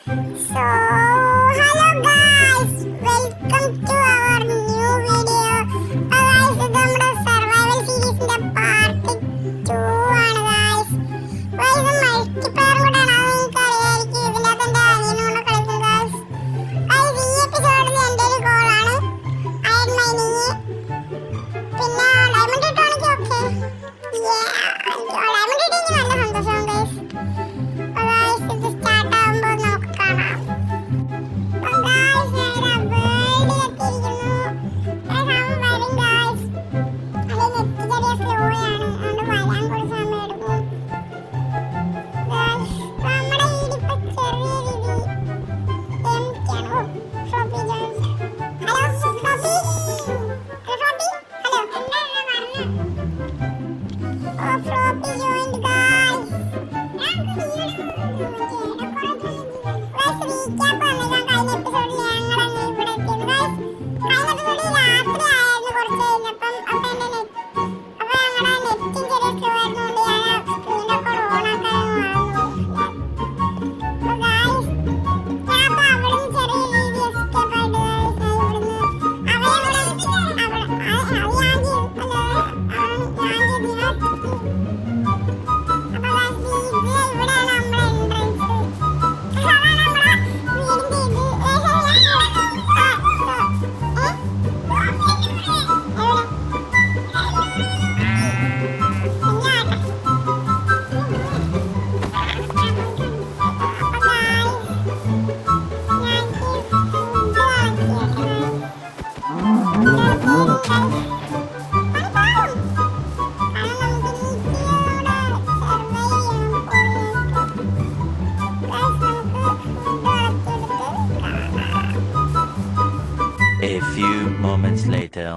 Hello guys, welcome to our new video. Guys, ഇത് നമ്മുടെ survival സീരീസിന്റെ പാർട്ട് 2 ആണ് guys. ഇത് മൾട്ടിപ്ലെയർ കൂടെ ആണ്, നിങ്ങൾക്ക് അറിയായിരിക്കും. ഇതിനകത്ത് എൻ്റെ അനിയനോട് കളിക്കും guys. Guys, ഈ എപ്പിസോഡിൽ എൻ്റെ ഒരു ഗോൾ ആണ് അയൺ മൈനിങ്. പിന്നെ ഡയമണ്ട് കിട്ടുവാണെങ്കിൽ ഓക്കെ. ഡയമണ്ട് കിട്ടിയെങ്കിൽ നല്ല സന്തോഷമാണ് guys. ഇത് സ്റ്റാർട്ട് ആകുമ്പോൾ നമുക്ക് കാണാം. A few moments later.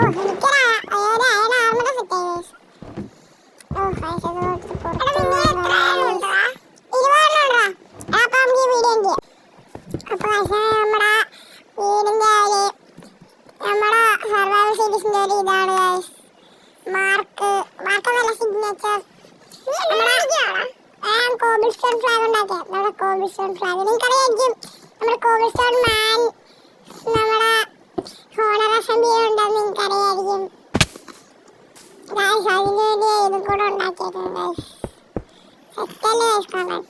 എനിക്കൊരു അയൺ ആർമർ സെറ്റ് ആയി ഗൈസ്. ഓ ഗൈസ് അത് ഇരുപതെണ്ണുണ്ടോ? അപ്പൊ നമുക്ക് ഈ വീഡിയോ എന്ത് ചെയ്യാം? അപ്പൊ ഗൈസ് നമ്മുടെ വീടിന്റെ ഒരു നമ്മുടെ സർവൈവൽ സീരീസിന്റെ ഒരു ഇതാണ് ഗൈസ്. മാർക്ക് നല്ല സിഗ്നേച്ചർ കോബിൾസ്റ്റോൺ ഫ്ലാഗ് ഉണ്ടാക്കിയ നമ്മുടെ കോബിൾസ്റ്റോൺ ഫ്ലാഗ് നിങ്ങൾക്കറിയായിരിക്കും. നമ്മുടെ കോബിൾസ്റ്റോൺ മാൻ നമ്മുടെ ഹോണർ അസംബ്ലി ഉണ്ടെന്ന് നിങ്ങൾക്കറിയായിരിക്കും ഗൈസ്. അതിന് വേണ്ടി ഇതും കൂടെ ഉണ്ടാക്കിയേക്കുന്നത് ഗൈസ്. സെറ്റല്ലേ ഗൈസ് കാണാൻ.